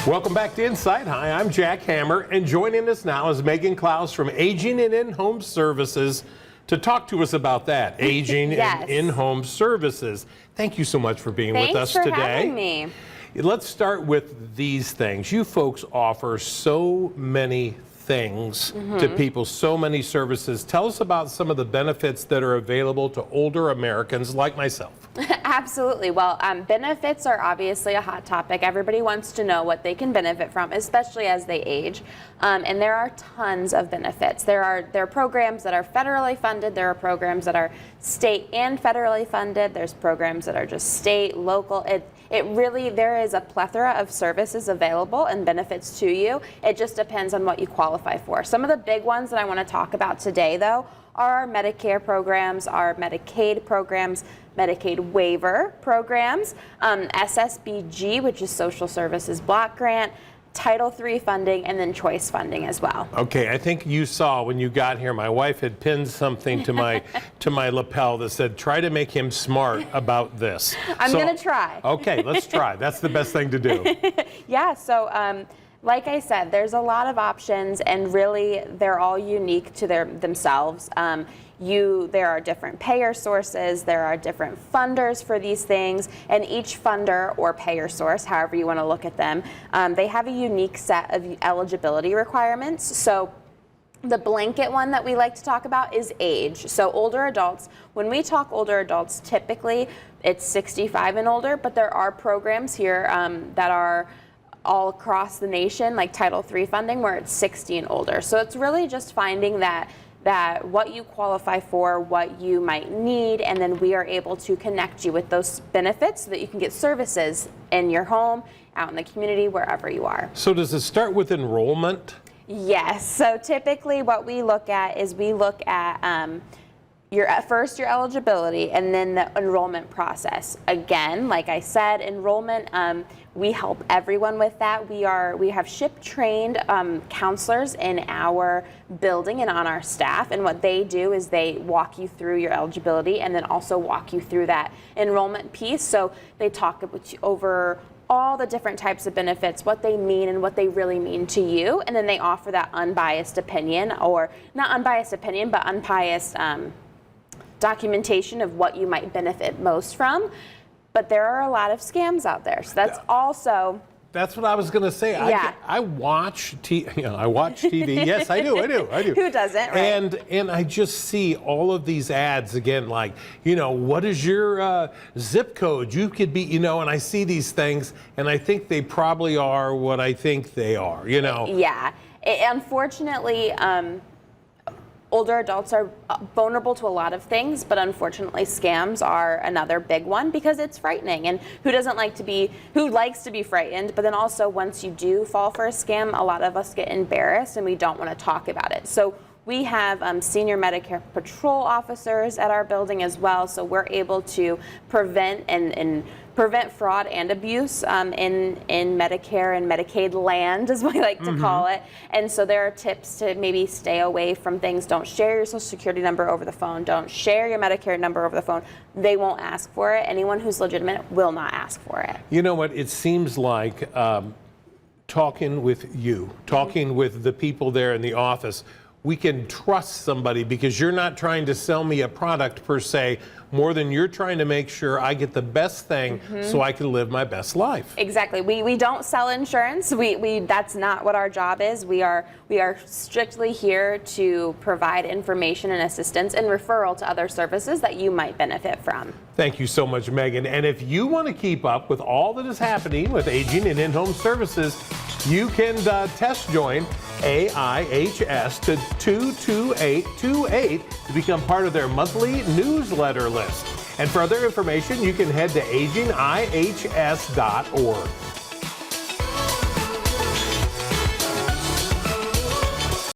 Welcome back to Insight. Hi, I'm Jack Hammer, and joining us now is Megan Klaus from Aging and In-Home Services to talk to us about that, aging Yes. and in-home services. Thank you so much for being with us Thanks today. for having me. Let's start with these things. You folks offer so many things to people, so many services. Tell us about some of the benefits that are available to older Americans like myself. Absolutely. Well, benefits are obviously a hot topic. Everybody wants to know what they can benefit from, especially as they age. And there are tons of benefits. There are programs that are federally funded. There are programs that are state and federally funded. There's programs that are just state, local. There is a plethora of services available and benefits to you. It just depends on what you qualify for. Some of the big ones that I want to talk about today, though, are our Medicare programs, our Medicaid programs, Medicaid waiver programs, SSBG, which is Social Services Block Grant, Title III funding, and then choice funding as well. Okay, I think you saw when you got here, my wife had pinned something to my lapel that said, try to make him smart about this. I'm going to try. Okay, let's try. That's the best thing to do. Yeah, so like I said, there's a lot of options, and really they're all unique to themselves. There are different payer sources, there are different funders for these things, and each funder or payer source, however you want to look at them, they have a unique set of eligibility requirements. So the blanket one that we like to talk about is age. So older adults, when we talk older adults, typically it's 65 and older, but there are programs here that are all across the nation, like Title III funding, where it's 60 and older. So it's really just finding that what you qualify for, what you might need, and then we are able to connect you with those benefits so that you can get services in your home, out in the community, wherever you are. So does it start with enrollment? Yes. So typically what we look at is your eligibility and then the enrollment process. Again, like I said, enrollment, we help everyone with that. We have SHIP-trained counselors in our building and on our staff, and what they do is they walk you through your eligibility and then also walk you through that enrollment piece. So they talk over all the different types of benefits, what they mean and what they really mean to you, and then they offer that unbiased opinion, or not unbiased opinion, but unbiased documentation of what you might benefit most from. But there are a lot of scams out there, so that's also. That's what I was going to say. Yeah. I watch I watch TV. Yes, I do. Who doesn't, right? And I just see all of these ads again, like, what is your zip code? You could be, and I see these things, and I think they probably are what I think they are, Yeah. Unfortunately, older adults are vulnerable to a lot of things, but unfortunately scams are another big one because it's frightening. And who likes to be frightened? But then also, once you do fall for a scam, a lot of us get embarrassed and we don't want to talk about it. So we have senior Medicare patrol officers at our building as well, so we're able to prevent fraud and abuse in Medicare and Medicaid land, as we like to call it. And so there are tips to maybe stay away from things. Don't share your Social Security number over the phone. Don't share your Medicare number over the phone. They won't ask for it. Anyone who's legitimate will not ask for it. You know what? It seems like talking with you, talking with the people there in the office, we can trust somebody because you're not trying to sell me a product per se, more than you're trying to make sure I get the best thing so I can live my best life. Exactly. We don't sell insurance. That's not what our job is. We are strictly here to provide information and assistance and referral to other services that you might benefit from. Thank you so much, Megan. And if you want to keep up with all that is happening with aging and in-home services, you can test join AIHS to 22828 to become part of their monthly newsletter list. And for other information, you can head to agingihs.org.